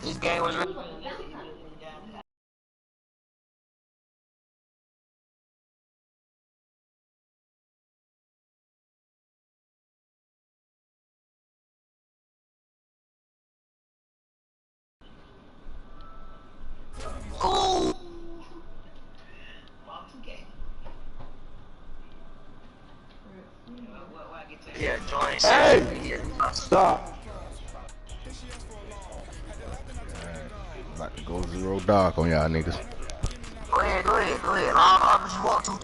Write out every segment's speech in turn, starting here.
This game was really cool. Yeah, joint. Hey! Stop. About to go zero dark on y'all niggas. Go ahead. I'll just walk to.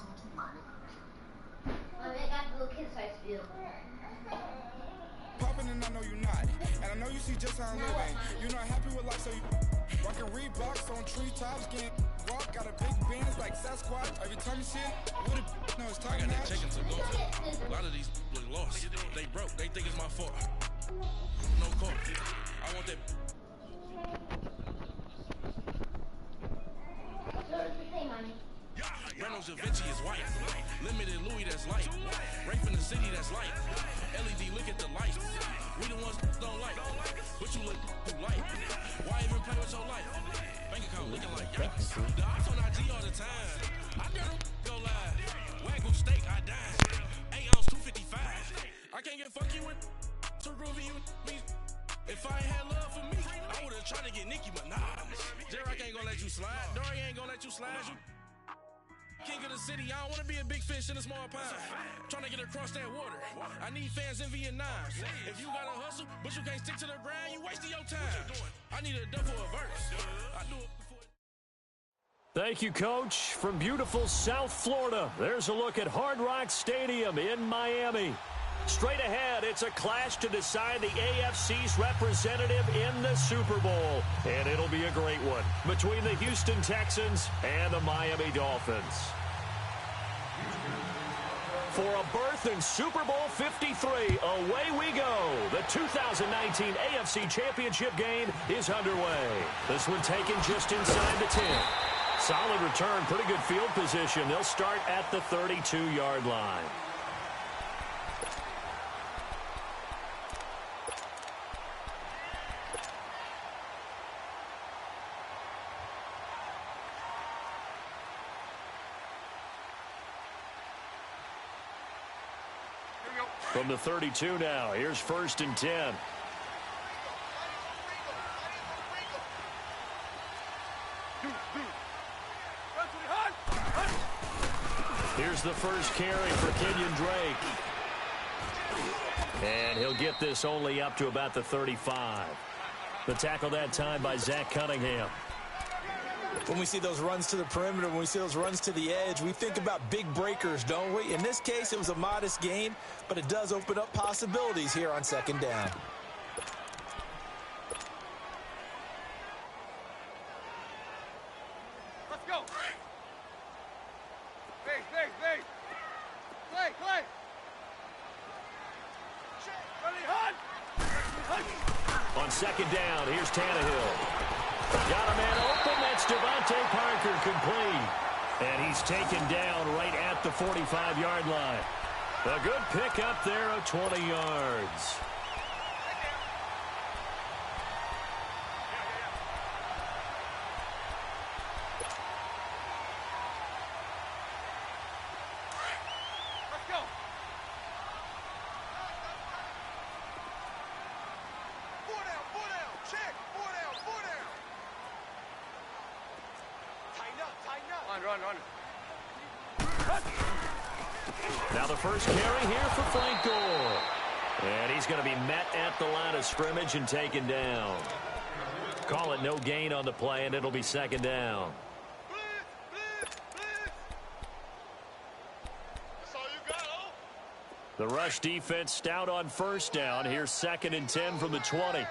Popping and I know you're not. And I know you see just how I'm living. You're not happy with life, so you rockin' Reeboks on treetops, getting walk, got a big band like Sasquatch. Every time you see it, with it, no, it's talking. I got that chicken to go. A lot of these look lost. They broke, they think it's my fault. No call. I want that. Reynolds Da Vinci is white. Limited Louis that's light. Rape in the city that's light. LED look at the lights. We the ones don't like. But you look too light. Why even play with your life? Bank account looking like yikes. The ops on IG all the time. I dare them go live. Wagyu steak, I dine. 8 ounce 255. I can't get fuck you with too groovy you me. If I ain't had love for me, I would've tried to get Nicki Minaj. J-Rock ain't gonna let you slide. Dory ain't gonna let you slide. You king of the city, I don't wanna be a big fish in a small pond. Trying to get across that water. I need fans in Vietnam. If you gotta hustle, but you can't stick to the grind, you wasting your time. I need a double a verse. I do it before. Thank you, Coach. From beautiful South Florida, there's a look at Hard Rock Stadium in Miami. Straight ahead, it's a clash to decide the AFC's representative in the Super Bowl. And it'll be a great one between the Houston Texans and the Miami Dolphins. For a berth in Super Bowl 53, away we go. The 2019 AFC Championship game is underway. This one taken just inside the 10. Solid return, pretty good field position. They'll start at the 32-yard line. From the 32 now, here's 1st and 10. Here's the first carry for Kenyon Drake. And he'll get this only up to about the 35. The tackle that time by Zach Cunningham. When we see those runs to the perimeter, when we see those runs to the edge, we think about big breakers, don't we? In this case, it was a modest gain, but it does open up possibilities here on 2nd down. Let's go. Play. On 2nd down, here's Tannehill. Got a man open. That's Devontae Parker complete. And he's taken down right at the 45-yard line. A good pick up there of 20 yards. Let's go. 4 down. Check. 4 down. Tighten up. Run. Now the first carry here for Frank Gore. And he's going to be met at the line of scrimmage and taken down. Call it no gain on the play, and it'll be 2nd down. Blitz. That's all you got, oh? The rush defense stout on 1st down. Here's 2nd and 10 from the 20.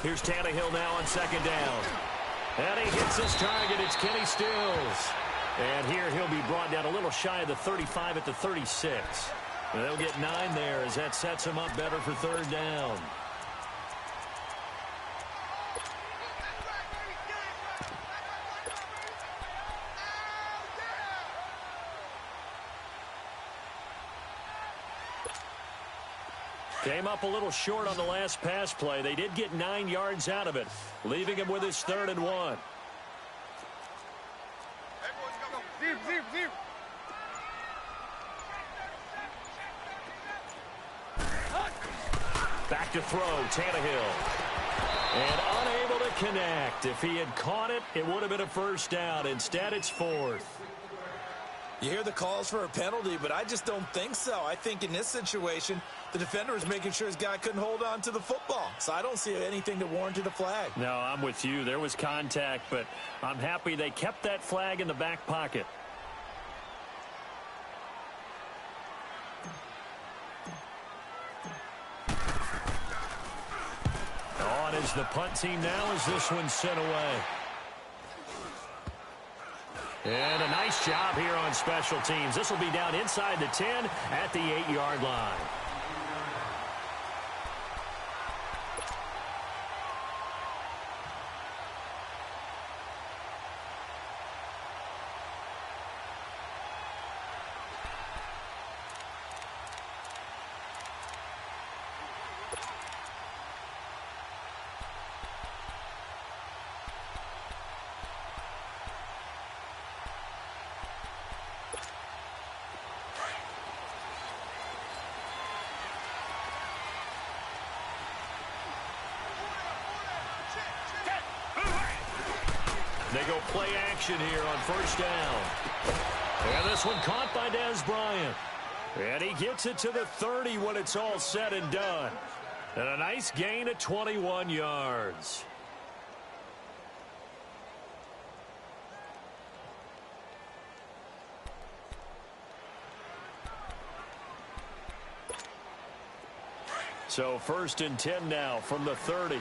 Here's Tannehill now on 2nd down. And he hits his target. It's Kenny Stills. And here he'll be brought down a little shy of the 35 at the 36. And they'll get 9 there as that sets him up better for 3rd down. Came up a little short on the last pass play. They did get 9 yards out of it, leaving him with his 3rd and 1. Back to throw, Tannehill. And unable to connect. If he had caught it, it would have been a 1st down. Instead, it's 4th. You hear the calls for a penalty, but I just don't think so. I think in this situation, the defender was making sure his guy couldn't hold on to the football. So I don't see anything that warranted a flag. No, I'm with you. There was contact, but I'm happy they kept that flag in the back pocket. On is the punt team now as this one's sent away. And a nice job here on special teams. This will be down inside the 10 at the 8-yard line. They go play action here on 1st down. And this one caught by Dez Bryant. And he gets it to the 30 when it's all said and done. And a nice gain of 21 yards. So 1st and 10 now from the 30.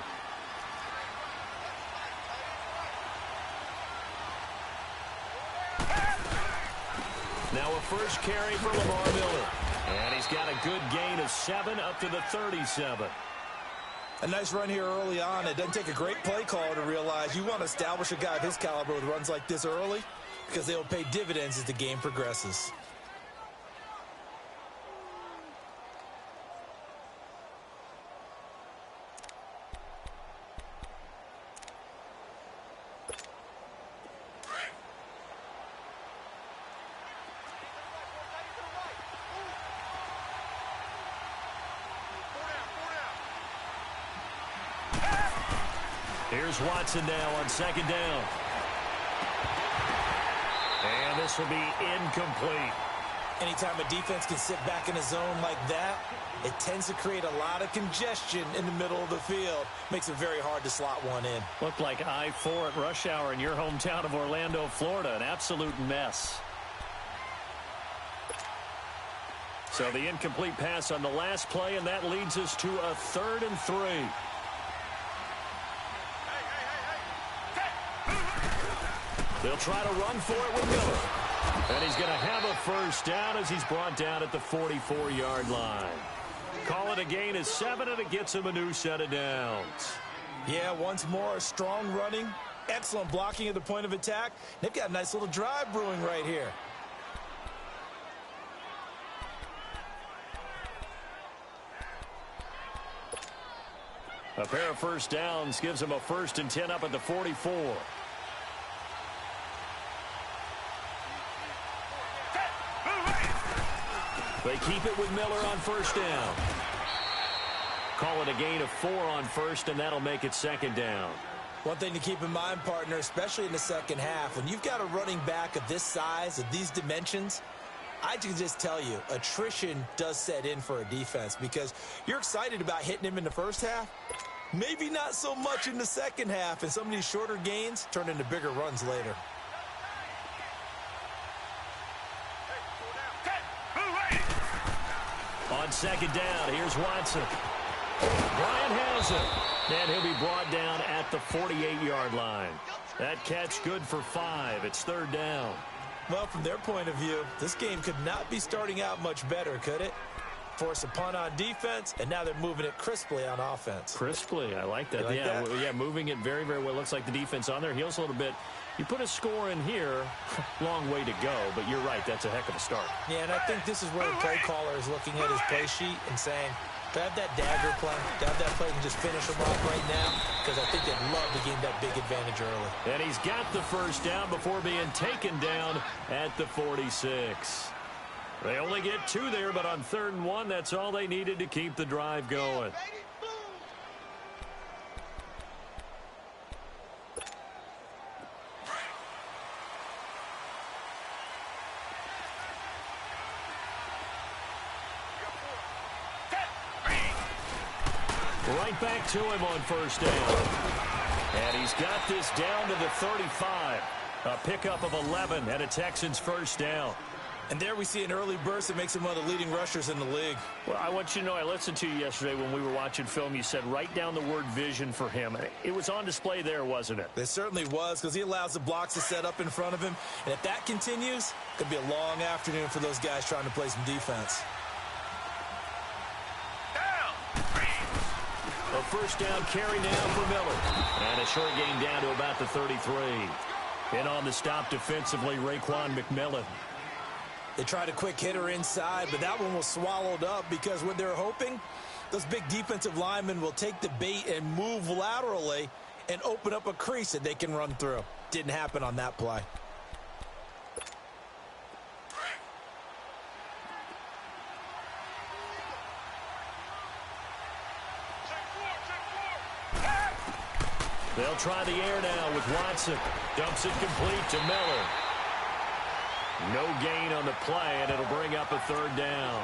Now a 1st carry for Lamar Miller. And he's got a good gain of 7 up to the 37. A nice run here early on. It doesn't take a great play caller to realize you want to establish a guy of his caliber with runs like this early because they'll pay dividends as the game progresses. Here's Watson now on 2nd down. And this will be incomplete. Anytime a defense can sit back in a zone like that, it tends to create a lot of congestion in the middle of the field. Makes it very hard to slot one in. Looked like I-4 at rush hour in your hometown of Orlando, Florida. An absolute mess. So the incomplete pass on the last play, and that leads us to a 3rd and 3. They'll try to run for it with Miller. And he's going to have a 1st down as he's brought down at the 44-yard line. Call it a gain of 7, and it gets him a new set of downs. Yeah, once more, strong running, excellent blocking at the point of attack. They've got a nice little drive brewing right here. A pair of 1st downs gives him a 1st and 10 up at the 44. They keep it with Miller on 1st down. Call it a gain of 4 on 1st, and that'll make it 2nd down. One thing to keep in mind, partner, especially in the second half, when you've got a running back of this size, of these dimensions, I can just tell you, attrition does set in for a defense because you're excited about hitting him in the first half. Maybe not so much in the second half, and some of these shorter gains turn into bigger runs later. On 2nd down, here's Watson. Bryant has it, and he'll be brought down at the 48-yard line. That catch good for 5. It's 3rd down. Well, from their point of view, this game could not be starting out much better, could it? Force a punt on defense, and now they're moving it crisply on offense. Crisply, I like that. Like that? Yeah, moving it very, very well. Looks like the defense on their heels a little bit. You put a score in here, long way to go, but you're right, that's a heck of a start. Yeah, and I think this is where the play caller is looking at his play sheet and saying, To have that dagger play, to have that play and just finish them off right now, because I think they'd love to gain that big advantage early. And he's got the first down before being taken down at the 46. They only get 2 there, but on 3rd and 1, that's all they needed to keep the drive going. Right back to him on first down. And he's got this down to the 35. A pickup of 11 and a Texans first down. And there we see an early burst that makes him one of the leading rushers in the league. Well, I want you to know, I listened to you yesterday when we were watching film. You said write down the word vision for him. It was on display there, wasn't it? It certainly was, because he allows the blocks to set up in front of him. And if that continues, it could be a long afternoon for those guys trying to play some defense. A first down carry now for Miller. And a short gain down to about the 33. In on the stop defensively, Raekwon McMillan. They tried a quick hitter inside, but that one was swallowed up because what they're hoping, those big defensive linemen will take the bait and move laterally and open up a crease that they can run through. Didn't happen on that play. They'll try the air now with Watson. Dumps it complete to Miller. No gain on the play, and it'll bring up a 3rd down.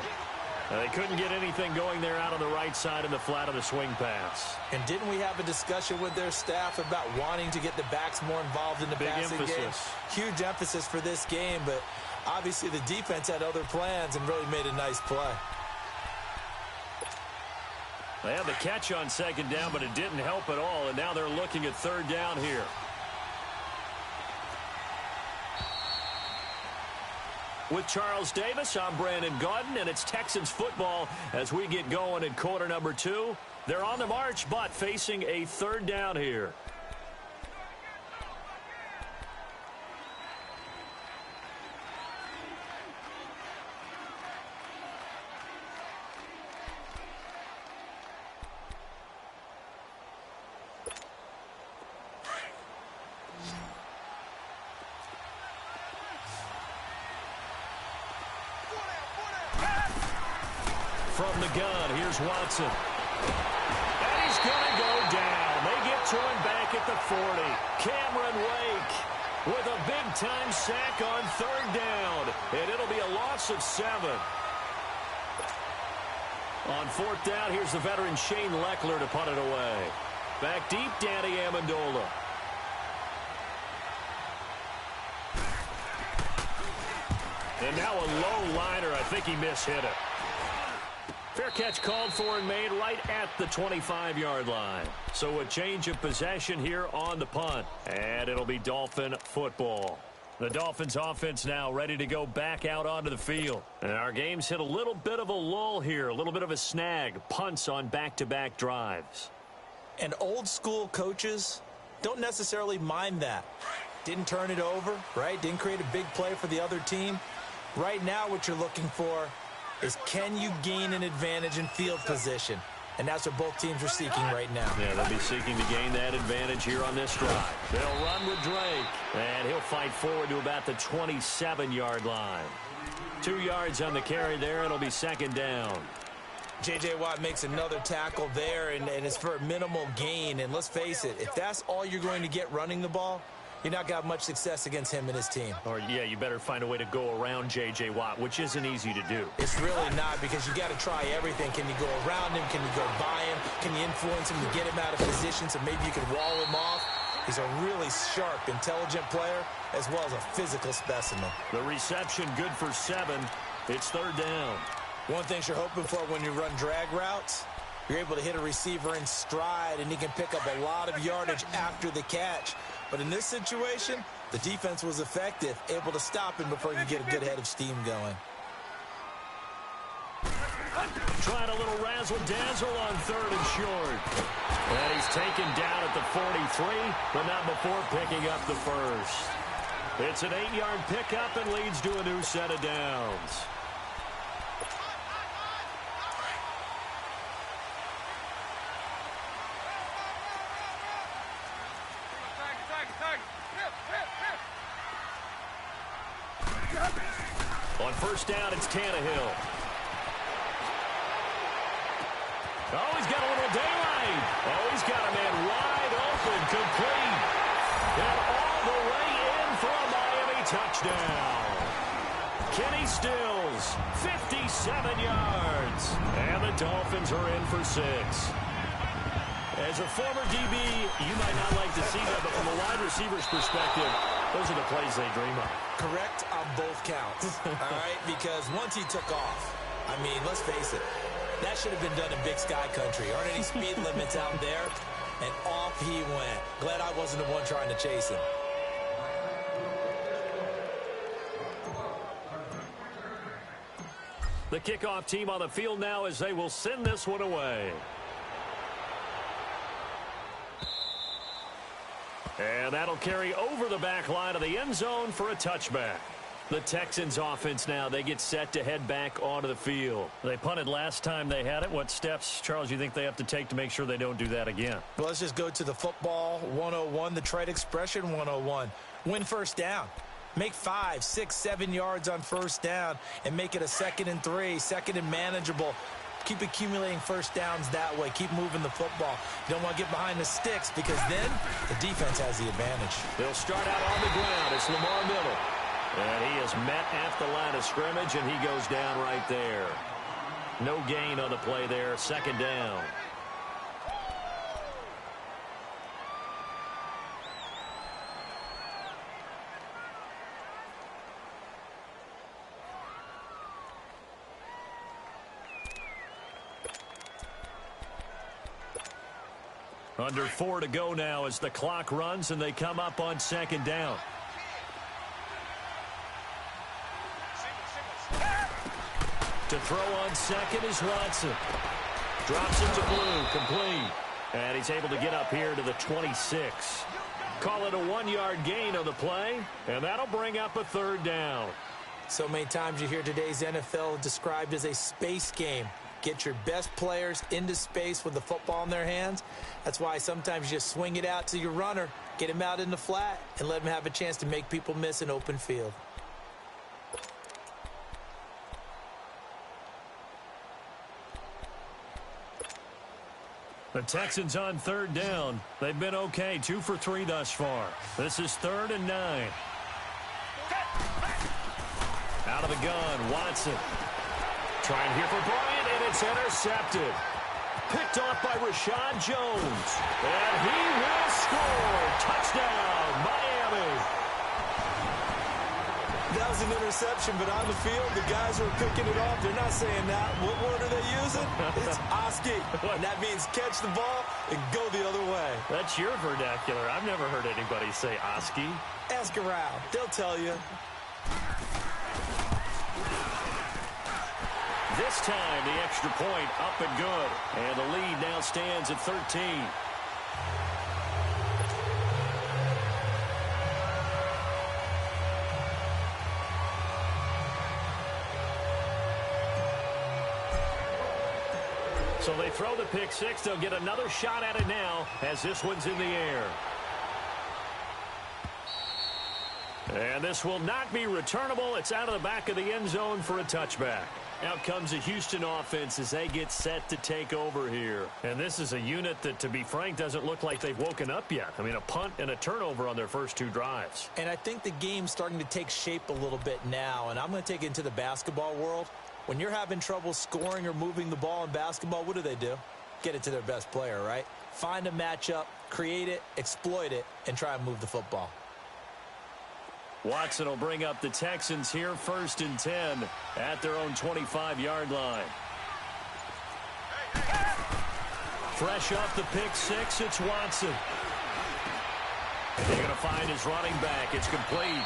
They couldn't get anything going there out on the right side in the flat of the swing pass. And didn't we have a discussion with their staff about wanting to get the backs more involved in the passing game? Huge emphasis for this game, but obviously the defense had other plans and really made a nice play. They had the catch on 2nd down, but it didn't help at all, and now they're looking at 3rd down here. With Charles Davis, I'm Brandon Gaudin, and it's Texans football as we get going in quarter number 2. They're on the march, but facing a 3rd down here. From the gun, here's Watson. And he's going to go down. They get to him back at the 40. Cameron Wake with a big-time sack on 3rd down. And it'll be a loss of 7. On 4th down, here's the veteran Shane Leckler to punt it away. Back deep, Danny Amendola. And now a low liner. I think he mishit it. Fair catch called for and made right at the 25-yard line. So a change of possession here on the punt. And it'll be Dolphin football. The Dolphins offense now ready to go back out onto the field. And our game's hit a little bit of a lull here, a little bit of a snag. Punts on back-to-back drives. And old school coaches don't necessarily mind that. Didn't turn it over, right? Didn't create a big play for the other team. Right now what you're looking for is can you gain an advantage in field position? And that's what both teams are seeking right now. Yeah, they'll be seeking to gain that advantage here on this drive. They'll run with Drake, and he'll fight forward to about the 27-yard line. 2 yards on the carry there. It'll be 2nd down. J.J. Watt makes another tackle there, and it's for a minimal gain. And let's face it, if that's all you're going to get running the ball, you're not going to have much success against him and his team. Or, yeah, you better find a way to go around J.J. Watt, which isn't easy to do. It's really not, because you got to try everything. Can you go around him? Can you go by him? Can you influence him to get him out of position so maybe you can wall him off? He's a really sharp, intelligent player, as well as a physical specimen. The reception good for 7. It's 3rd down. One thing you're hoping for when you run drag routes, you're able to hit a receiver in stride, and he can pick up a lot of yardage after the catch. But in this situation, the defense was effective, able to stop him before he could get a good head of steam going. Trying a little razzle-dazzle on 3rd and short. And he's taken down at the 43, but not before picking up the first. It's an 8-yard pickup and leads to a new set of downs. On first down, it's Tannehill. Oh, he's got a little daylight. Oh, he's got a man wide open, complete. And all the way in for a Miami touchdown. Kenny Stills, 57 yards. And the Dolphins are in for 6. As a former DB, you might not like to see that, but from a wide receiver's perspective, those are the plays they dream of. Correct on both counts, all right? Because once he took off, I mean, let's face it, that should have been done in Big Sky Country. Aren't any speed limits out there? And off he went. Glad I wasn't the one trying to chase him. The kickoff team on the field now as they will send this one away. And that'll carry over the back line of the end zone for a touchback. The Texans offense now, they get set to head back onto the field. They punted last time they had it. What steps, Charles, you think they have to take to make sure they don't do that again? Well, let's just go to the football 101, the trade expression 101. Win first down. Make 5, 6, 7 yards on first down and make it a 2nd and 3, 2nd and manageable. Keep accumulating first downs that way. Keep moving the football. You don't want to get behind the sticks because then the defense has the advantage. They'll start out on the ground. It's Lamar Miller. And he is met at the line of scrimmage, and he goes down right there. No gain on the play there. 2nd down. Under 4 to go now as the clock runs, and they come up on 2nd down. To throw on second is Watson. Drops it to Blue, complete. And he's able to get up here to the 26. Call it a 1-yard gain on the play, and that'll bring up a 3rd down. So many times you hear today's NFL described as a space game. Get your best players into space with the football in their hands. That's why sometimes you just swing it out to your runner, get him out in the flat, and let him have a chance to make people miss an open field. The Texans on 3rd down. They've been okay, 2 for 3 thus far. This is 3rd and 9. Out of the gun, Watson. Trying here for Bryant, and it's intercepted. Picked off by Rashad Jones. And he will score. Touchdown, Miami. That was an interception, but on the field, the guys who are picking it off, they're not saying that. What word are they using? It's ALLxDAY. And that means catch the ball and go the other way. That's your vernacular. I've never heard anybody say ALLxDAY. Ask around. They'll tell you. This time, the extra point up and good. And the lead now stands at 13. So they throw the pick six. They'll get another shot at it now as this one's in the air. And this will not be returnable. It's out of the back of the end zone for a touchback. Out comes the Houston offense as they get set to take over here. And this is a unit that, to be frank, doesn't look like they've woken up yet. I mean, a punt and a turnover on their first 2 drives. And I think the game's starting to take shape a little bit now. And I'm going to take it into the basketball world. When you're having trouble scoring or moving the ball in basketball, what do? Get it to their best player, right? Find a matchup, create it, exploit it, and try and move the football. Watson will bring up the Texans here 1st and 10 at their own 25-yard line. Fresh off the pick six, it's Watson. They're going to find his running back. It's complete.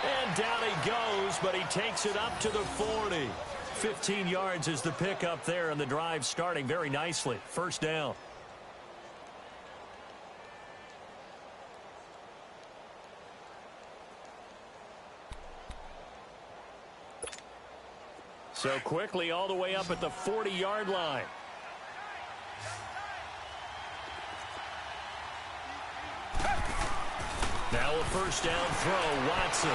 And down he goes, but he takes it up to the 40. 15 yards is the pickup there, and the drive starting very nicely. 1st down. So quickly all the way up at the 40-yard line. Now a first down throw, Watson.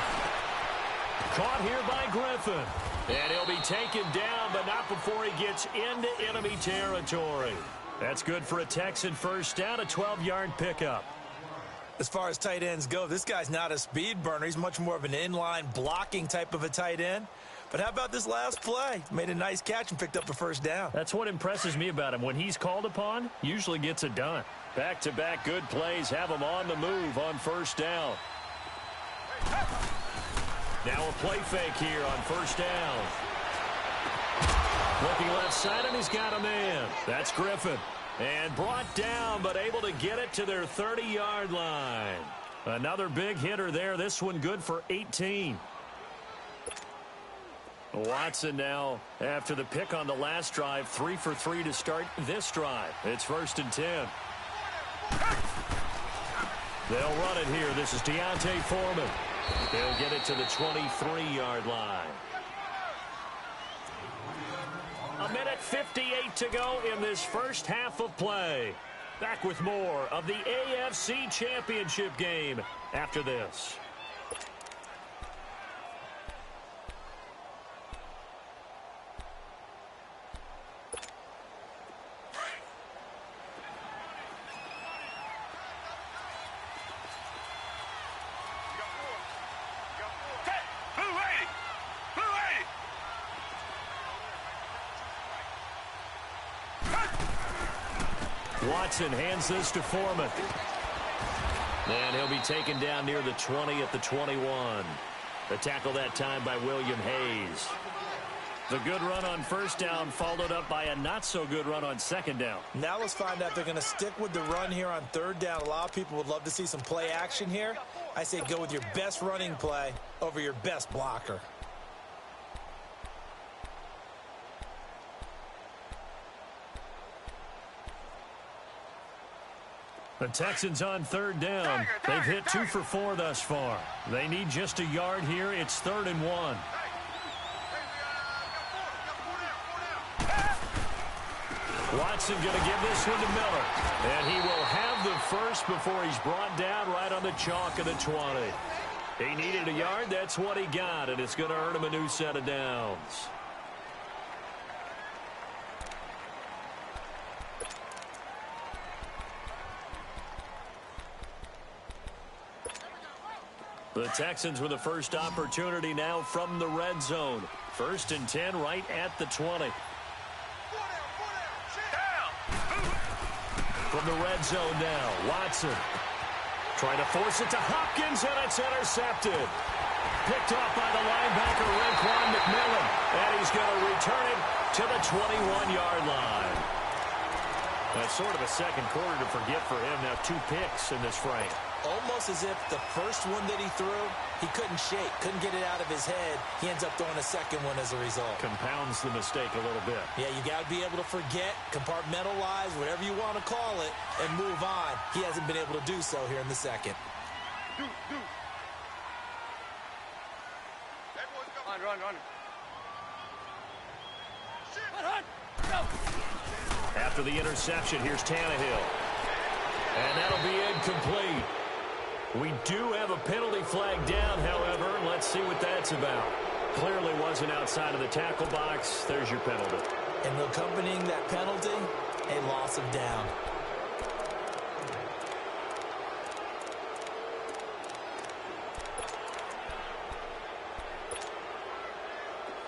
Caught here by Griffin. And he'll be taken down, but not before he gets into enemy territory. That's good for a Texan first down, a 12-yard pickup. As far as tight ends go, this guy's not a speed burner. He's much more of an inline blocking type of a tight end. But how about this last play? Made a nice catch and picked up the first down. That's what impresses me about him. When he's called upon, usually gets it done. Back-to-back good plays have him on the move on first down. Now a play fake here on first down. Looking left side, and he's got a man. That's Griffin. And brought down, but able to get it to their 30-yard line. Another big hitter there. This one good for 18. Watson now, after the pick on the last drive, 3 for 3 to start this drive. It's 1st and 10. They'll run it here. This is Deontay Foreman. They'll get it to the 23-yard line. 1:58 to go in this first half of play. Back with more of the AFC Championship game after this. Watson hands this to Foreman. And he'll be taken down near the 20 at the 21. The tackle that time by William Hayes. The good run on first down followed up by a not-so-good run on second down. Now let's find out if they're going to stick with the run here on third down. A lot of people would love to see some play action here. I say go with your best running play over your best blocker. The Texans on third down. They've hit 2 for 4 thus far. They need just a yard here. It's 3rd and 1. Watson going to give this one to Miller. And he will have the first before he's brought down right on the chalk of the 20. He needed a yard. That's what he got. And it's going to earn him a new set of downs. The Texans with the first opportunity now from the red zone. 1st and 10 right at the 20. From the red zone now, Watson trying to force it to Hopkins, and it's intercepted. Picked off by the linebacker, Raekwon McMillan, and he's going to return it to the 21-yard line. That's sort of a second quarter to forget for him. Now 2 picks in this frame. Almost as if the first one that he threw, he couldn't shake, couldn't get it out of his head. He ends up throwing a second one as a result. Compounds the mistake a little bit. Yeah, you got to be able to forget, compartmentalize, whatever you want to call it, and move on. He hasn't been able to do so here in the second. Run. After the interception, here's Tannehill. And that'll be incomplete. We do have a penalty flag down, however. Let's see what that's about. Clearly wasn't outside of the tackle box. There's your penalty. And accompanying that penalty, a loss of down.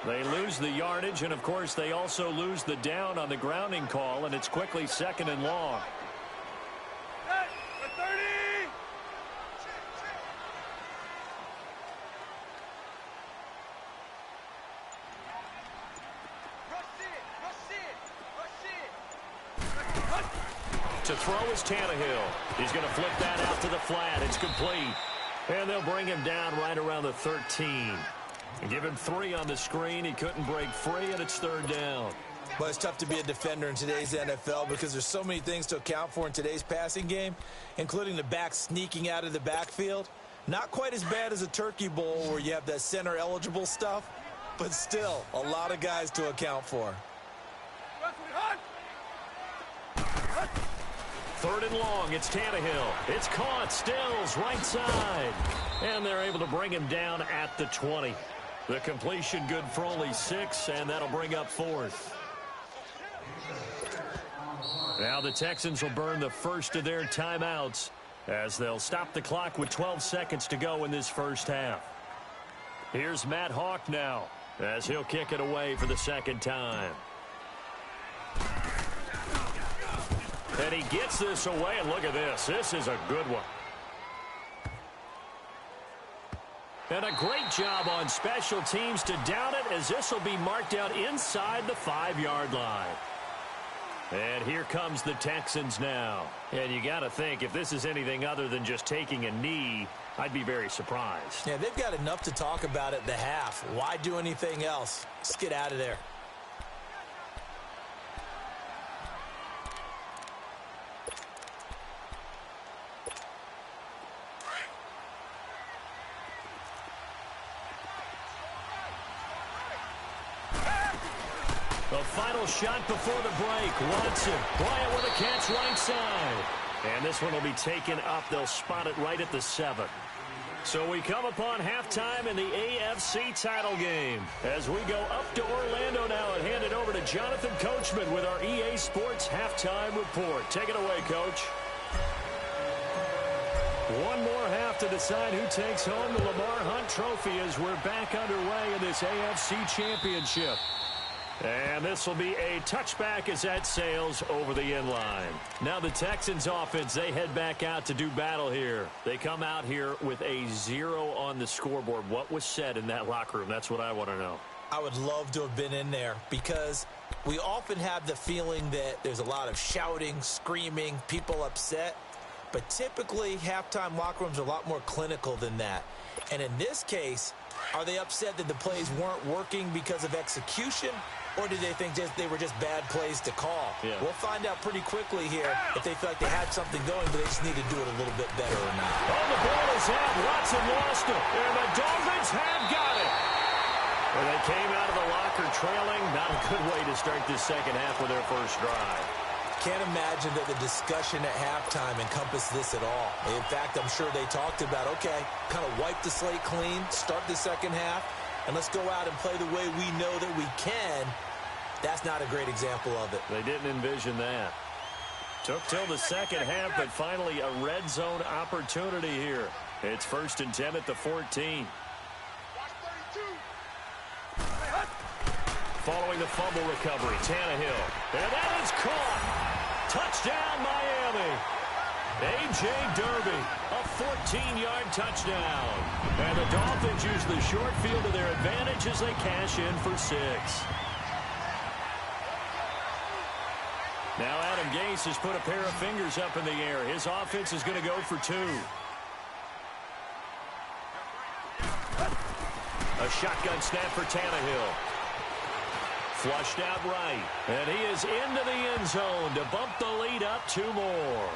They lose the yardage, and, of course, they also lose the down on the grounding call, and it's quickly 2nd and long. To throw is Tannehill. He's going to flip that out to the flat. It's complete. And they'll bring him down right around the 13. And give him 3 on the screen. He couldn't break free, and it's 3rd down. But it's tough to be a defender in today's NFL because there's so many things to account for in today's passing game, including the back sneaking out of the backfield. Not quite as bad as a turkey bowl where you have that center-eligible stuff, but still a lot of guys to account for. Third and long, it's Tannehill. It's caught, Stills, right side. And they're able to bring him down at the 20. The completion good for only 6, and that'll bring up 4th. Now the Texans will burn the first of their timeouts as they'll stop the clock with 12 seconds to go in this first half. Here's Matt Hawk now as he'll kick it away for the second time. And he gets this away, and look at this. This is a good one. And a great job on special teams to down it, as this will be marked out inside the 5-yard line. And here comes the Texans now. And you got to think, if this is anything other than just taking a knee, I'd be very surprised. Yeah, they've got enough to talk about at the half. Why do anything else? Let's get out of there. The final shot before the break. Watson, Bryant with a catch right side. And this one will be taken up. They'll spot it right at the 7. So we come upon halftime in the AFC title game as we go up to Orlando now and hand it over to Jonathan Coachman with our EA Sports halftime report. Take it away, Coach. One more half to decide who takes home the Lamar Hunt Trophy as we're back underway in this AFC Championship. And this will be a touchback as that sails over the end line. Now the Texans offense, they head back out to do battle here. They come out here with a 0 on the scoreboard. What was said in that locker room? That's what I want to know. I would love to have been in there because we often have the feeling that there's a lot of shouting, screaming, people upset. But typically, halftime locker rooms are a lot more clinical than that. And in this case, are they upset that the plays weren't working because of execution? Or did they think they were just bad plays to call? Yeah. We'll find out pretty quickly here if they feel like they had something going, but they just need to do it a little bit better or not. Oh, the ball is out. Watson lost it. And the Dolphins have got it. And they came out of the locker trailing. Not a good way to start this second half with their first drive. Can't imagine that the discussion at halftime encompassed this at all. In fact, I'm sure they talked about, okay, kind of wipe the slate clean, start the second half, and let's go out and play the way we know that we can. That's not a great example of it. They didn't envision that. Took till the second half, but finally a red zone opportunity here. It's 1st and 10 at the 14. Following the fumble recovery, Tannehill. And that is caught. Touchdown, Miami. A.J. Derby, a 14-yard touchdown. And the Dolphins use the short field to their advantage as they cash in for 6. Now Adam Gase has put a pair of fingers up in the air. His offense is going to go for 2. A shotgun snap for Tannehill. Flushed out right. And he is into the end zone to bump the lead up 2 more.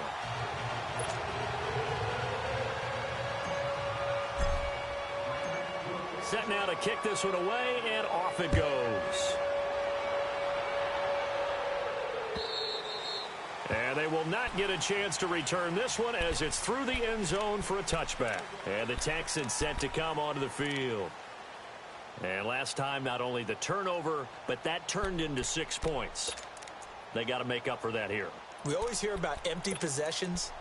Set now to kick this one away, and off it goes. And they will not get a chance to return this one as it's through the end zone for a touchback. And the Texans set to come onto the field. And last time, not only the turnover, but that turned into 6 points. They got to make up for that here. We always hear about empty possessions,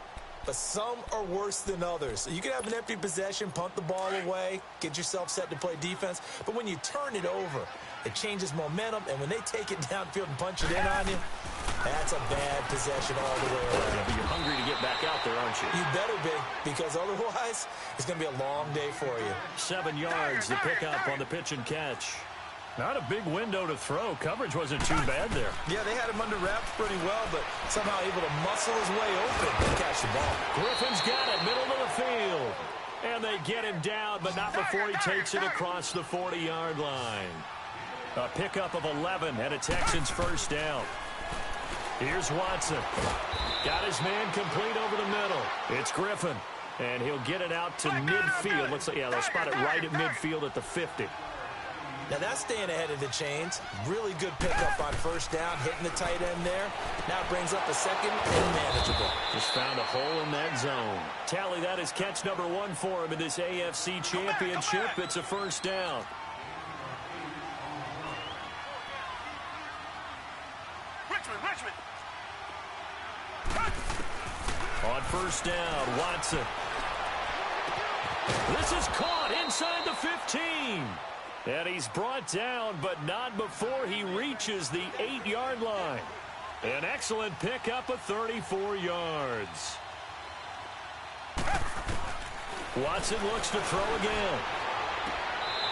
but some are worse than others. You can have an empty possession, punt the ball away, get yourself set to play defense, but when you turn it over, it changes momentum, and when they take it downfield and punch it in on you, that's a bad possession all the way around. Yeah, but you're hungry to get back out there, aren't you? You better be, because otherwise, it's going to be a long day for you. 7 yards, the pickup on the pitch and catch. Not a big window to throw. Coverage wasn't too bad there. Yeah, they had him under wraps pretty well, but somehow able to muscle his way open and catch the ball. Griffin's got it, middle of the field. And they get him down, but not before he takes it across the 40-yard line. A pickup of 11 and a Texans first down. Here's Watson. Got his man complete over the middle. It's Griffin, and he'll get it out to midfield. Looks like, yeah, they'll spot it right at midfield at the 50. Now that's staying ahead of the chains. Really good pickup on first down, hitting the tight end there. Now brings up a second and manageable. Just found a hole in that zone. Tally, that is catch number 1 for him in this AFC Championship. It's a first down. Richmond. On first down, Watson. This is caught inside the 15. And he's brought down, but not before he reaches the 8-yard line. An excellent pickup of 34 yards. Watson looks to throw again.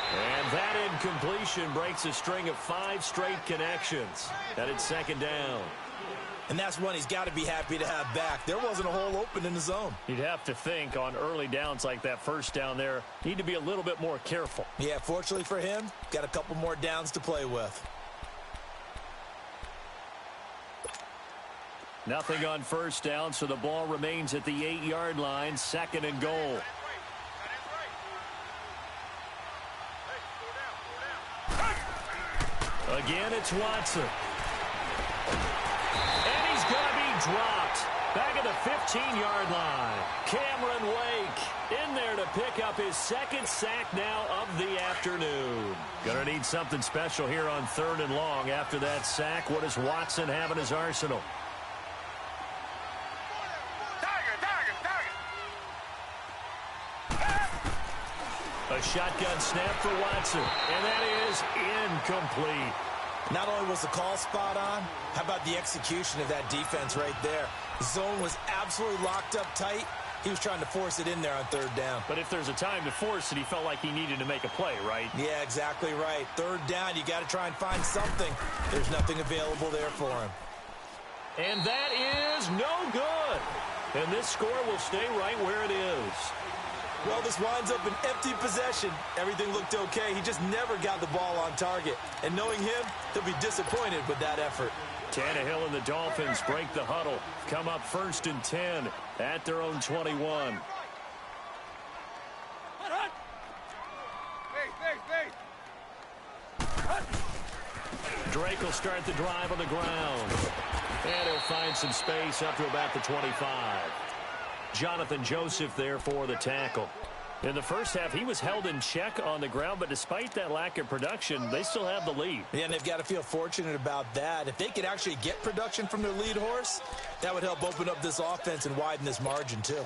And that incompletion breaks a string of 5 straight connections. And it's second down. And that's one he's got to be happy to have back. There wasn't a hole open in the zone. You'd have to think on early downs like that first down there, need to be a little bit more careful. Yeah, fortunately for him, got a couple more downs to play with. Nothing on first down, so the ball remains at the 8-yard line, second and goal. Again, it's Watson. And he's going to be dropped. Back at the 15-yard line. Cameron Wake in there to pick up his second sack now of the afternoon. Going to need something special here on 3rd and long after that sack. What does Watson have in his arsenal? A shotgun snap for Watson, and that is incomplete. Not only was the call spot on, how about the execution of that defense right there? The zone was absolutely locked up tight. He was trying to force it in there on 3rd down. But if there's a time to force it, he felt like he needed to make a play, right? Yeah, exactly right. 3rd down, you got to try and find something. There's nothing available there for him. And that is no good. And this score will stay right where it is. Well, this winds up an empty possession. Everything looked okay. He just never got the ball on target. And knowing him, he'll be disappointed with that effort. Tannehill and the Dolphins break the huddle. Come up 1st and 10 at their own 21. Drake will start the drive on the ground. And he'll find some space up to about the 25. Jonathan Joseph there for the tackle. In the first half, he was held in check on the ground, but despite that lack of production, they still have the lead. Yeah, and they've got to feel fortunate about that. If they could actually get production from their lead horse, that would help open up this offense and widen this margin too.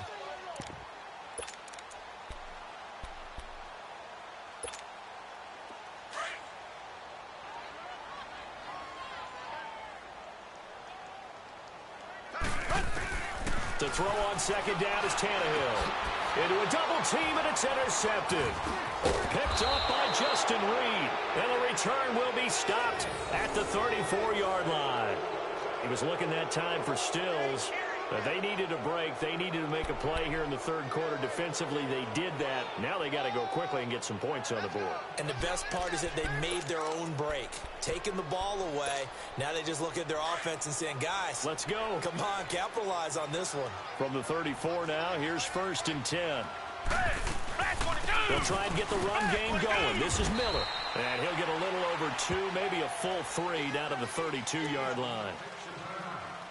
To throw on 2nd down is Tannehill. Into a double team, and it's intercepted. Picked up by Justin Reed. And the return will be stopped at the 34-yard line. He was looking that time for Stills. But they needed a break. They needed to make a play here in the 3rd quarter. Defensively, they did that. Now they got to go quickly and get some points on the board. And the best part is that they made their own break. Taking the ball away. Now they just look at their offense and saying, guys, let's go. Come on, capitalize on this one. From the 34 now, here's 1st and 10. They'll try and get the run game going. This is Miller. And he'll get a little over 2, maybe a full 3 down to the 32-yard line.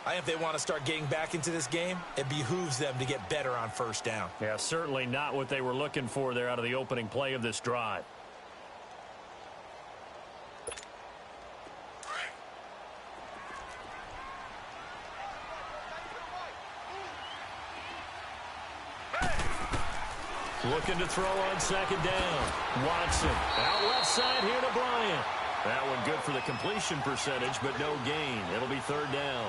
I think if they want to start getting back into this game, it behooves them to get better on 1st down. Yeah, certainly not what they were looking for there out of the opening play of this drive. Looking to throw on 2nd down. Watson out left side here to Bryant. That one good for the completion percentage, but no gain. It'll be 3rd down.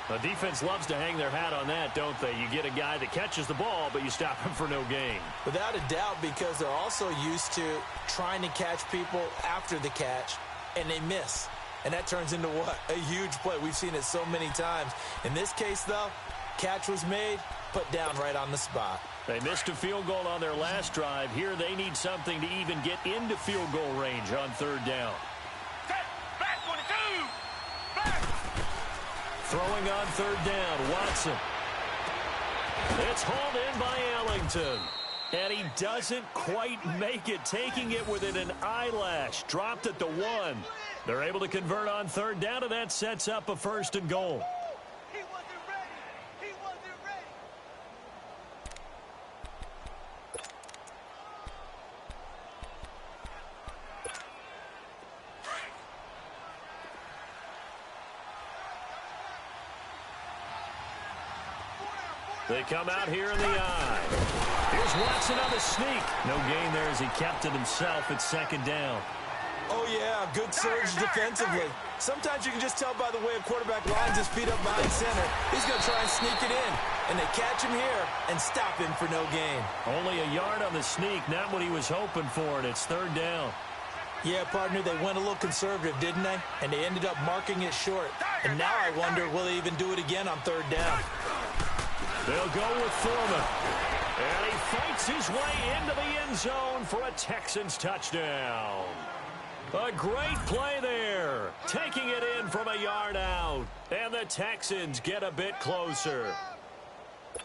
The defense loves to hang their hat on that, don't they? You get a guy that catches the ball, but you stop him for no gain. Without a doubt, because they're also used to trying to catch people after the catch, and they miss. And that turns into what? A huge play. We've seen it so many times. In this case, though, catch was made, put down right on the spot. They missed a field goal on their last drive. Here they need something to even get into field goal range on 3rd down. Throwing on 3rd down, Watson. It's hauled in by Ellington. And he doesn't quite make it, taking it within an eyelash. Dropped at the 1. They're able to convert on third down, and that sets up a 1st and goal. He wasn't ready. He wasn't ready. They come out here in the eye. Here's Watson on the sneak. No gain there as he kept it himself at 2nd down. Oh, yeah, good surge defensively. Sometimes you can just tell by the way a quarterback lines his feet up behind center. He's going to try and sneak it in. And they catch him here and stop him for no gain. Only a yard on the sneak, not what he was hoping for, and it's 3rd down. Yeah, partner, they went a little conservative, didn't they? And they ended up marking it short. And now I wonder, will they even do it again on 3rd down? They'll go with Foreman. And he fights his way into the end zone for a Texans touchdown. A great play there. Taking it in from a yard out. And the Texans get a bit closer.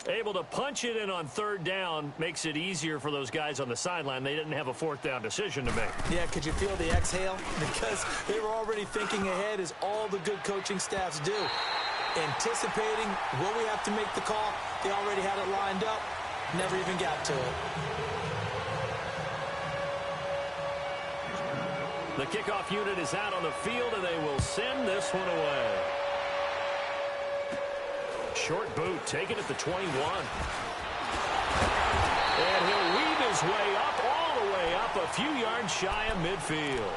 Able to punch it in on 3rd down makes it easier for those guys on the sideline. They didn't have a 4th down decision to make. Yeah, could you feel the exhale? Because they were already thinking ahead, as all the good coaching staffs do. Anticipating, will we have to make the call? They already had it lined up. Never even got to it. The kickoff unit is out on the field, and they will send this one away. Short boot, taken at the 21. And he'll weave his way up, all the way up, a few yards shy of midfield.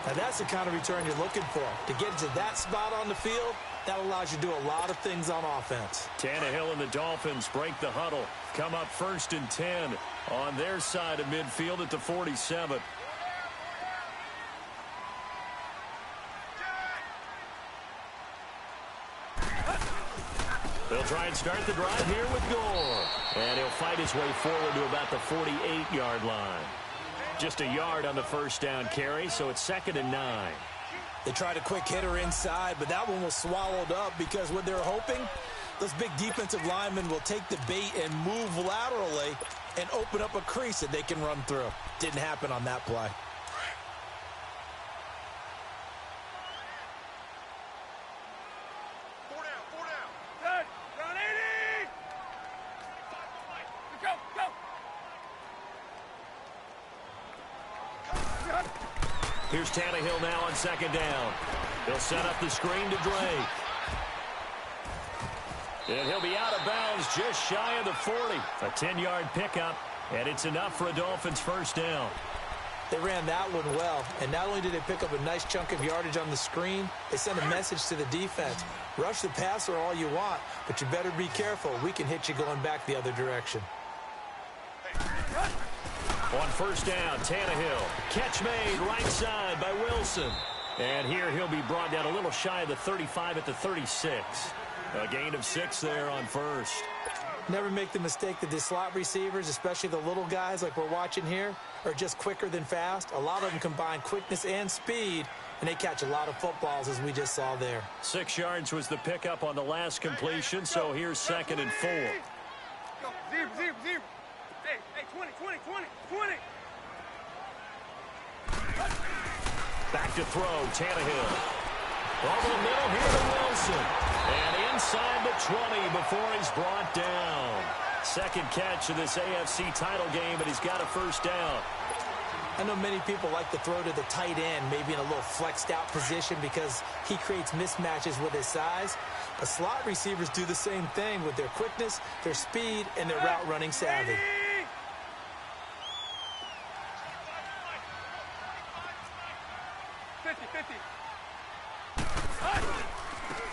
Now that's the kind of return you're looking for. To get to that spot on the field, that allows you to do a lot of things on offense. Tannehill and the Dolphins break the huddle. Come up 1st and 10 on their side of midfield at the 47. They'll try and start the drive here with Gore. And he'll fight his way forward to about the 48-yard line. Just a yard on the 1st down carry, so it's 2nd and 9. They tried a quick hitter inside, but that one was swallowed up because what they're hoping, those big defensive linemen will take the bait and move laterally and open up a crease that they can run through. Didn't happen on that play. Here's Tannehill now on 2nd down. He'll set up the screen to Drake. And he'll be out of bounds just shy of the 40. A 10-yard pickup, and it's enough for a Dolphins 1st down. They ran that one well, and not only did they pick up a nice chunk of yardage on the screen, they sent a message to the defense. Rush the passer all you want, but you better be careful. We can hit you going back the other direction. On 1st down, Tannehill. Catch made right side by Wilson. And here he'll be brought down a little shy of the 35 at the 36. A gain of 6 there on 1st. Never make the mistake that the slot receivers, especially the little guys like we're watching here, are just quicker than fast. A lot of them combine quickness and speed, and they catch a lot of footballs, as we just saw there. 6 yards was the pickup on the last completion, so here's 2nd and 4. Go, zero. Hey, 20. Back to throw, Tannehill. Over the middle here to Wilson. And inside the 20 before he's brought down. 2nd catch of this AFC title game, and he's got a 1st down. I know many people like to throw to the tight end, maybe in a little flexed out position because he creates mismatches with his size. But slot receivers do the same thing with their quickness, their speed, and their route running savvy.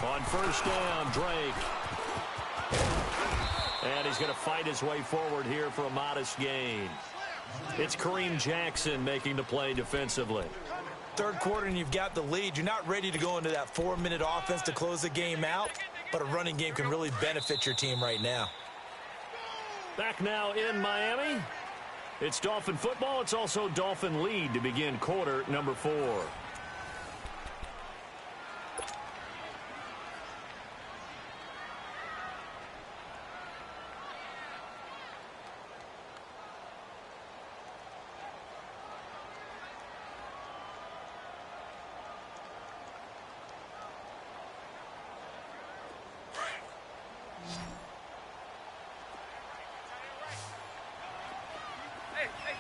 On 1st down, Drake. And he's going to fight his way forward here for a modest gain. It's Kareem Jackson making the play defensively. 3rd quarter and you've got the lead. You're not ready to go into that 4-minute offense to close the game out, but a running game can really benefit your team right now. Back now in Miami. It's Dolphin football. It's also Dolphin lead to begin quarter number 4.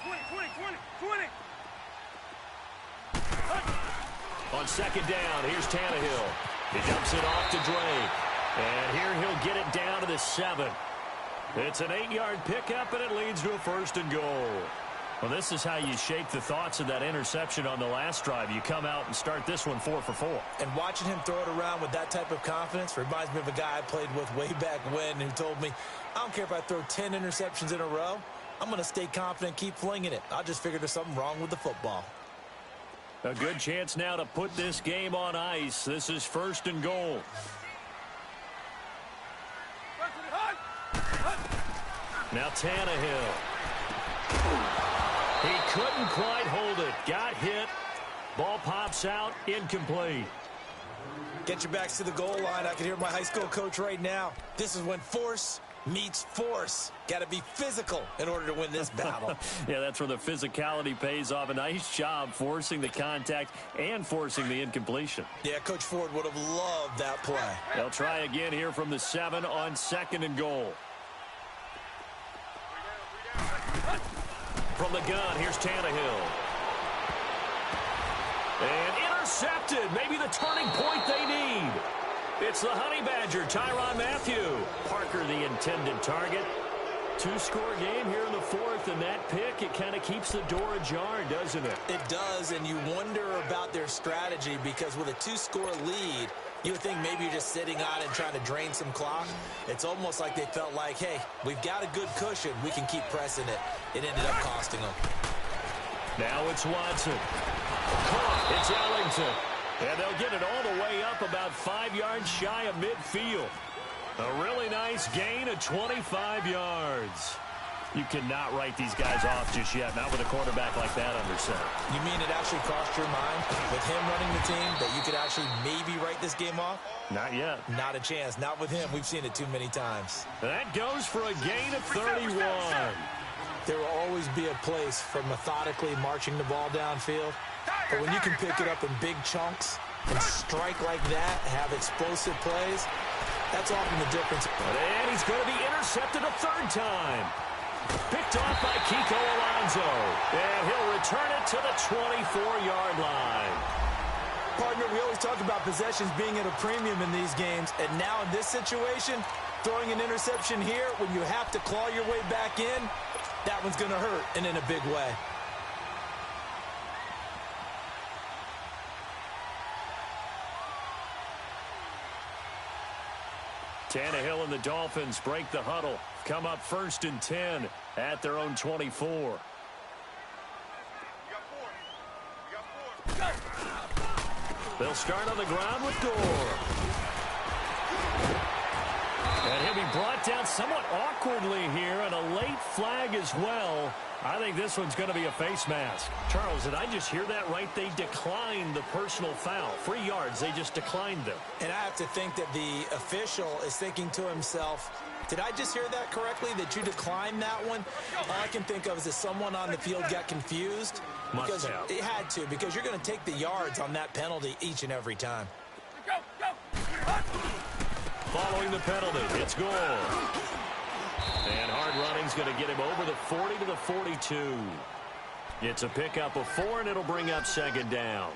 20. On second down, here's Tannehill. He dumps it off to Drake. And here he'll get it down to the 7. It's an 8-yard pickup, and it leads to a 1st and goal. Well, this is how you shake the thoughts of that interception on the last drive. You come out and start this one 4 for 4. And watching him throw it around with that type of confidence reminds me of a guy I played with way back when who told me, I don't care if I throw 10 interceptions in a row. I'm going to stay confident, keep flinging it. I just figured there's something wrong with the football. A good chance now to put this game on ice. This is 1st and goal. Now Tannehill. He couldn't quite hold it. Got hit. Ball pops out. Incomplete. Get your backs to the goal line. I can hear my high school coach right now. This is when force meets force. Got to be physical in order to win this battle. Yeah, that's where the physicality pays off. A nice job forcing the contact and forcing the incompletion. Yeah, Coach Ford would have loved that play. They'll try again here from the 7 on 2nd and goal. From the gun, here's Tannehill. And intercepted. Maybe the turning point they need. It's the Honey Badger, Tyrann Mathieu. Parker, the intended target. 2-score game here in the 4th, and that pick, it kind of keeps the door ajar, doesn't it? It does, and you wonder about their strategy because with a 2-score lead, you would think maybe you're just sitting on it and trying to drain some clock. It's almost like they felt like, hey, we've got a good cushion. We can keep pressing it. It ended up costing them. Now it's Watson. It's Ellington. And they'll get it all the way up about 5 yards shy of midfield. A really nice gain of 25 yards. You cannot write these guys off just yet, not with a quarterback like that under center. You mean it actually crossed your mind with him running the team that you could actually maybe write this game off? Not yet. Not a chance. Not with him. We've seen it too many times. That goes for a gain of 31. There will always be a place for methodically marching the ball downfield. But when you can pick it up in big chunks and strike like that, have explosive plays, that's often the difference. And he's going to be intercepted a 3rd time. Picked off by Kiko Alonso. And he'll return it to the 24-yard line. Partner, we always talk about possessions being at a premium in these games. And now in this situation, throwing an interception here when you have to claw your way back in, that one's going to hurt, and in a big way. Tannehill and the Dolphins break the huddle. Come up 1st and 10 at their own 24. They'll start on the ground with Gore. And he'll be brought down somewhat awkwardly here, and a late flag as well. I think this one's going to be a face mask. Charles, did I just hear that right? They declined the personal foul. 3 yards, they just declined them. And I have to think that the official is thinking to himself, did I just hear that correctly, that you declined that one? All I can think of is that someone on the field got confused. Must have. It had to, because you're going to take the yards on that penalty each and every time. Following the penalty, it's Gore. And hard running's going to get him over the 40 to the 42. It's a pickup of 4, and it'll bring up 2nd down.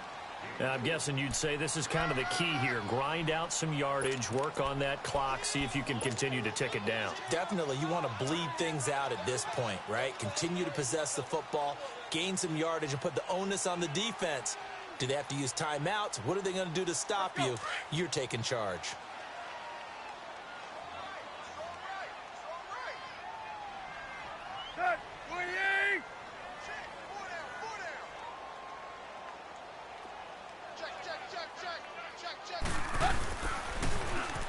Now, I'm guessing you'd say this is kind of the key here. Grind out some yardage, work on that clock, see if you can continue to tick it down. Definitely. You want to bleed things out at this point, right? Continue to possess the football, gain some yardage, and put the onus on the defense. Do they have to use timeouts? What are they going to do to stop you? You're taking charge.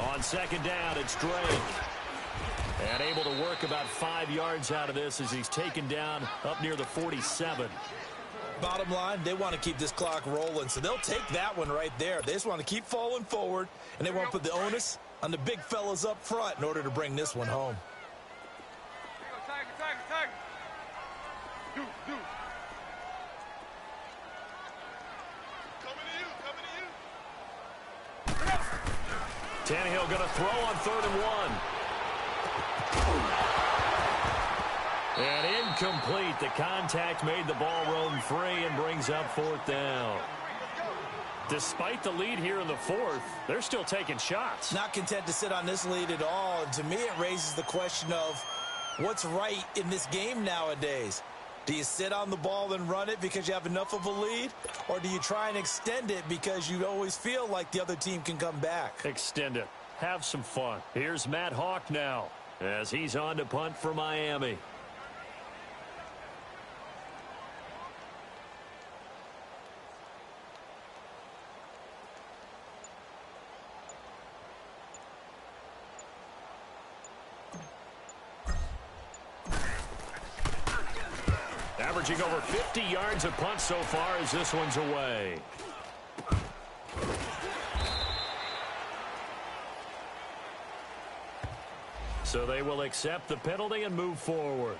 On 2nd down, it's Drake. And able to work about 5 yards out of this as he's taken down up near the 47. Bottom line, they want to keep this clock rolling, so they'll take that one right there. They just want to keep falling forward, and they want to put the onus on the big fellas up front in order to bring this one home. Tannehill going to throw on 3rd and 1. And Incomplete. The contact made the ball roam free and brings up 4th down. Despite the lead here in the 4th, they're still taking shots. Not content to sit on this lead at all. And to me, it raises the question of what's right in this game nowadays. Do you sit on the ball and run it because you have enough of a lead? Or do you try and extend it because you always feel like the other team can come back? Extend it. Have some fun. Here's Matt Hawk now as he's on to punt for Miami. Averaging over 50 yards a punt so far as this one's away. So they will accept the penalty and move forward.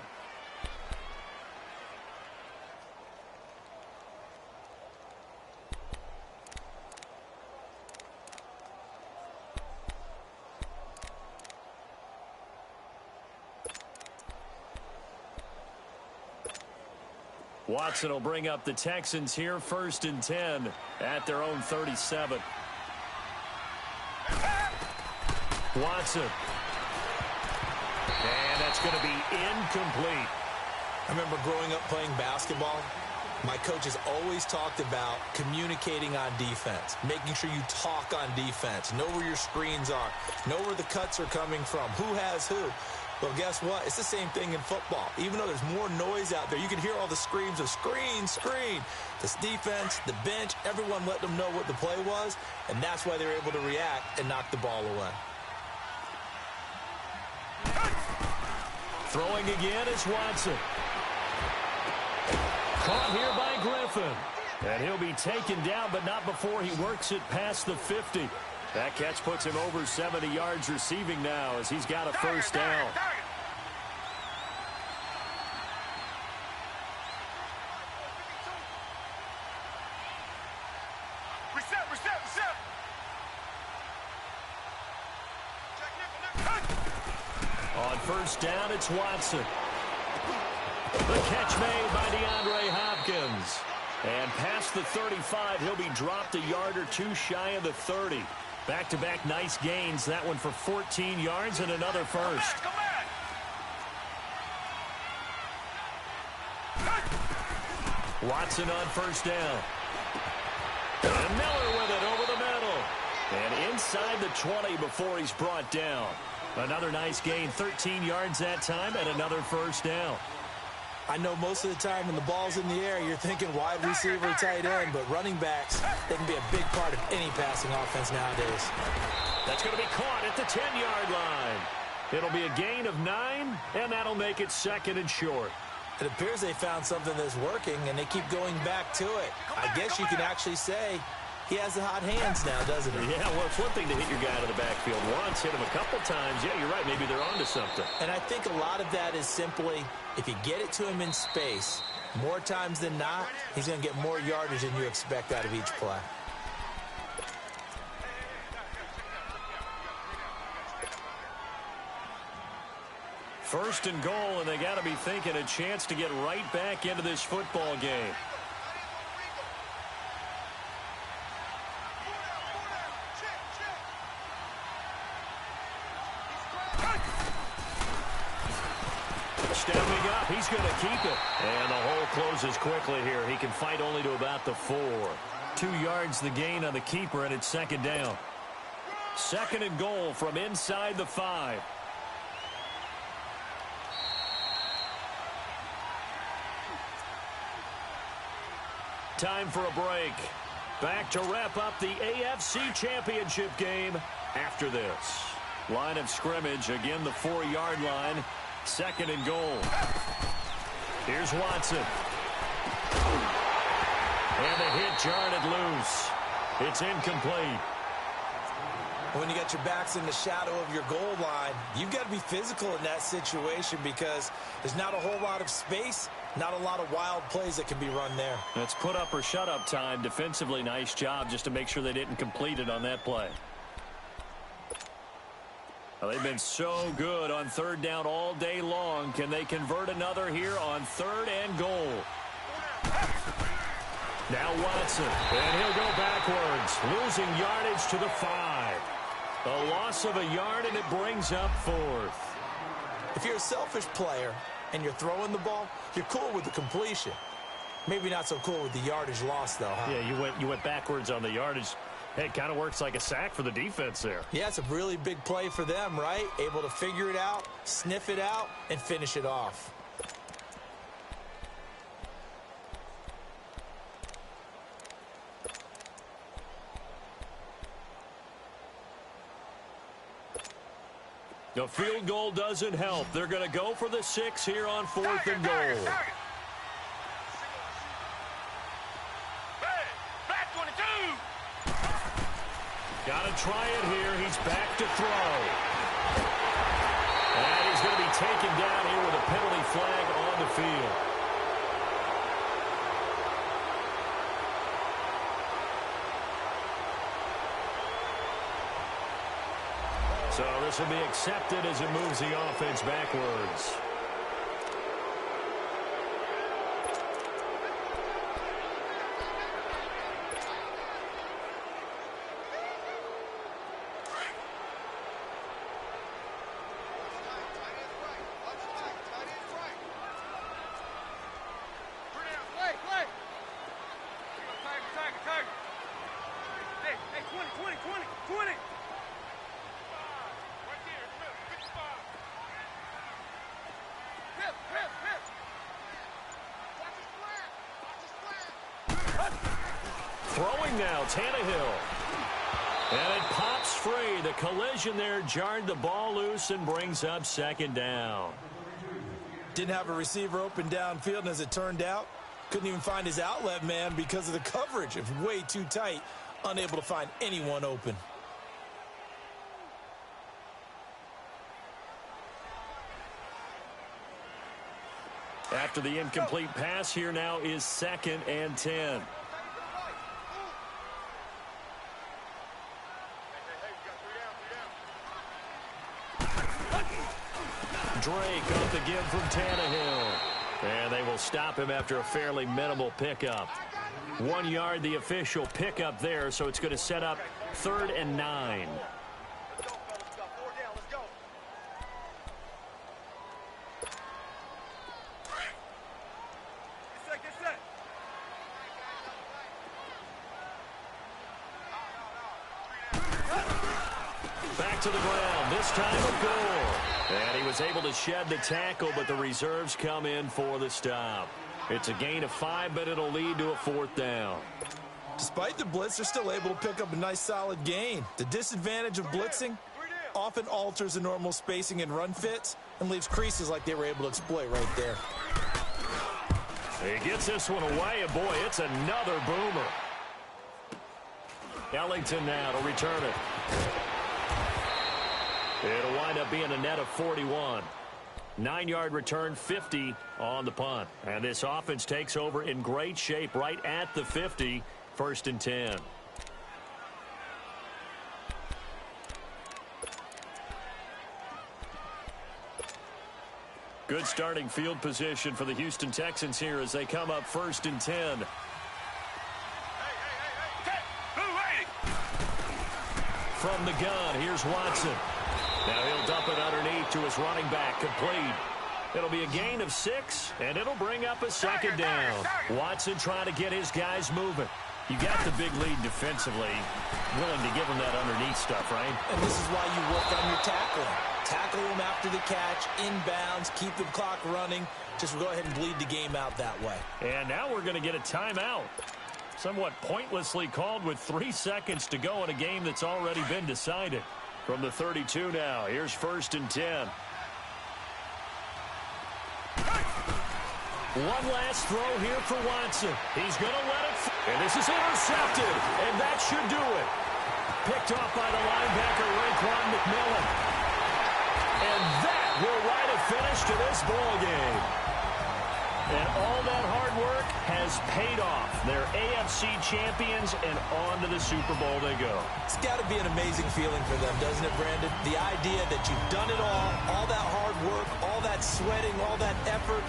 Watson will bring up the Texans here, 1st and 10 at their own 37. Watson. And that's going to be incomplete. I remember growing up playing basketball. My coaches always talked about communicating on defense, making sure you talk on defense, know where your screens are, know where the cuts are coming from, who has who. Well, guess what? It's the same thing in football. Even though there's more noise out there, you can hear all the screams of screen, screen. This defense, the bench, everyone let them know what the play was, and that's why they were able to react and knock the ball away. Throwing again is Watson. Caught here by Griffin. And he'll be taken down, but not before he works it past the 50. That catch puts him over 70 yards receiving now as he's got a 1st down. Reset. On 1st down, it's Watson. The catch made by DeAndre Hopkins. And past the 35, he'll be dropped a yard or two shy of the 30. Back-to-back nice gains. That one for 14 yards and another 1st. Watson on 1st down. And Miller with it over the middle. And inside the 20 before he's brought down. Another nice gain, 13 yards that time, and another 1st down. I know most of the time when the ball's in the air, you're thinking wide receiver, tight end, but running backs, they can be a big part of any passing offense nowadays. That's going to be caught at the 10-yard line. It'll be a gain of 9, and that'll make it 2nd and short. It appears they found something that's working, and they keep going back to it. I guess you can actually say he has the hot hands now, doesn't he? Yeah, well, it's one thing to hit your guy out of the backfield once, hit him a couple times. Yeah, you're right. Maybe they're onto something. And I think a lot of that is simply if you get it to him in space, more times than not, he's going to get more yardage than you expect out of each play. First and goal, and they got to be thinking a chance to get right back into this football game. Stepping up, he's going to keep it. And the hole closes quickly here. He can fight only to about the 4. 2 yards the gain on the keeper, and it's 2nd down. 2nd and goal from inside the 5. Time for a break. Back to wrap up the AFC Championship game after this. Line of scrimmage, again the 4-yard line. 2nd and goal. Here's Watson. And the hit jarred it loose. It's incomplete. When you got your backs in the shadow of your goal line, you've got to be physical in that situation because there's not a whole lot of space, not a lot of wild plays that can be run there. That's put up or shut up time. Defensively, nice job just to make sure they didn't complete it on that play. Well, they've been so good on third down all day long. Can they convert another here on 3rd and goal? Now Watson, and he'll go backwards, losing yardage to the 5. A loss of a yard, and it brings up 4th. If you're a selfish player and you're throwing the ball, you're cool with the completion. Maybe not so cool with the yardage loss, though, huh? Yeah, you went backwards on the yardage. Hey, it kind of works like a sack for the defense there. Yeah, it's a really big play for them, right? Able to figure it out, sniff it out, and finish it off. The field goal doesn't help. They're going to go for the 6 here on 4th and goal. Got to try it here. He's back to throw. And he's going to be taken down here with a penalty flag on the field. So this will be accepted as it moves the offense backwards. Throwing now, Tannehill. And it pops free. The collision there jarred the ball loose and brings up 2nd down. Didn't have a receiver open downfield, and as it turned out, couldn't even find his outlet man because of the coverage. It was way too tight, unable to find anyone open. After the incomplete pass, here now is 2nd and 10. Drake off the give from Tannehill. And they will stop him after a fairly minimal pickup. 1 yard, the official pickup there, so it's going to set up 3rd and 9. Back to the ground, this time a goal. And he was able to shed the tackle, but the reserves come in for the stop. It's a gain of 5, but it'll lead to a 4th down. Despite the blitz, they're still able to pick up a nice solid gain. The disadvantage of blitzing often alters the normal spacing and run fits and leaves creases like they were able to exploit right there. He gets this one away, and boy, it's another boomer. Ellington now to return it. It'll wind up being a net of 41. 9-yard return, 50 on the punt. And this offense takes over in great shape right at the 50, 1st and 10. Good starting field position for the Houston Texans here as they come up 1st and 10. From the gun, here's Watson. Now he'll dump it underneath to his running back, complete. It'll be a gain of 6, and it'll bring up a 2nd down. Watson trying to get his guys moving. You got the big lead defensively, willing to give them that underneath stuff, right? And this is why you work on your tackling. Tackle them after the catch, inbounds, keep the clock running. Just go ahead and bleed the game out that way. And now we're going to get a timeout. Somewhat pointlessly called with 3 seconds to go in a game that's already been decided. From the 32 now, here's 1st and 10. One last throw here for Watson. He's going to let it. And this is intercepted. And that should do it. Picked off by the linebacker, Raekwon McMillan. And that will write a finish to this ball game. And all that hard work has paid off. They're AFC champions, and on to the Super Bowl they go. It's got to be an amazing feeling for them, doesn't it, Brandon? The idea that you've done it all that hard work, all that sweating, all that effort,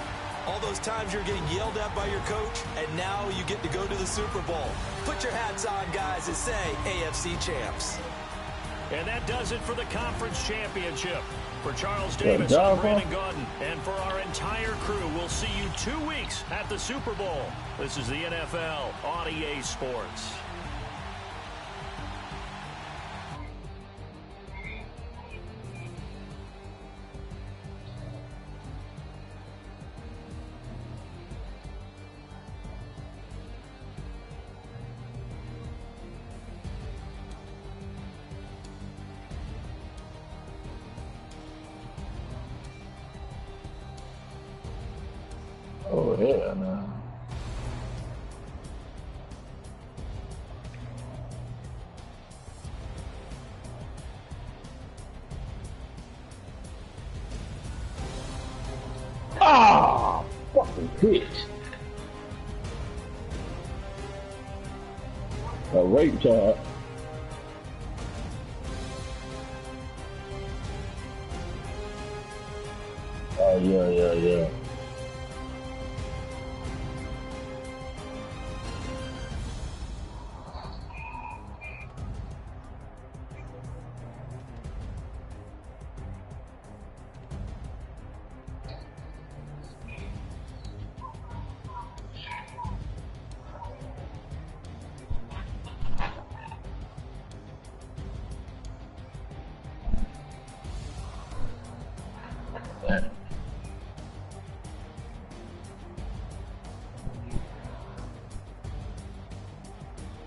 all those times you're getting yelled at by your coach, and now you get to go to the Super Bowl. Put your hats on, guys, and say AFC champs. And that does it for the conference championship. For Charles Davis and Brandon Gaudin, and for our entire crew, we'll see you 2 weeks at the Super Bowl. This is the NFL on EA Sports. Oh, hell no. Ah, fucking bitch. A rape charge. Oh, yeah.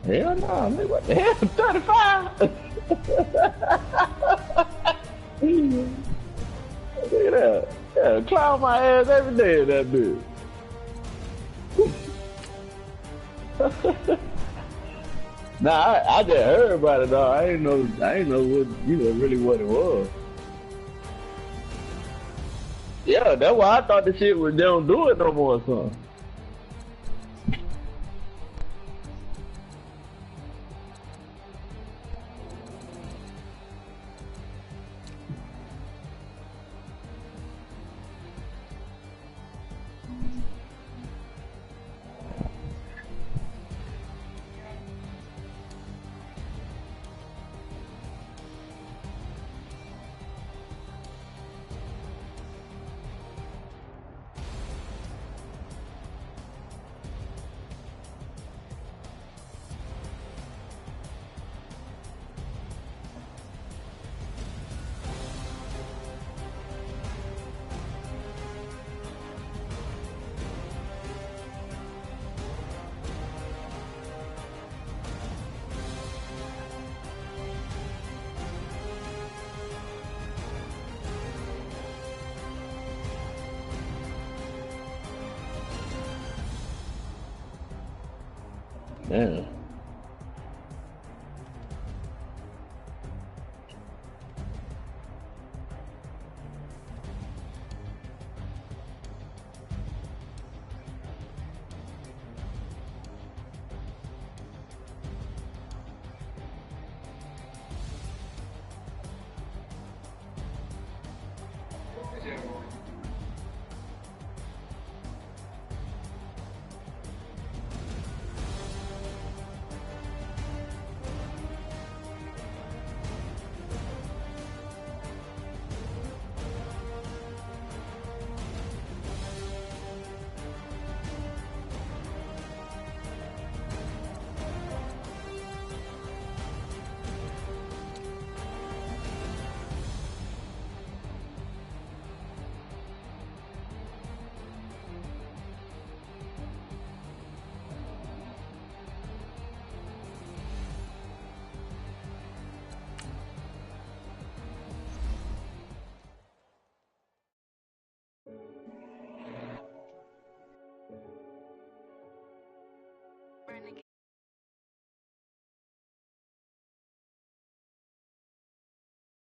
Hell no, nigga, what the hell? 35? Look at that. Yeah, clown my ass every day in that bitch. Nah, I just heard about it though. I ain't know what, really what it was. Yeah, that's why I thought the shit was they don't do it no more or something. Damn.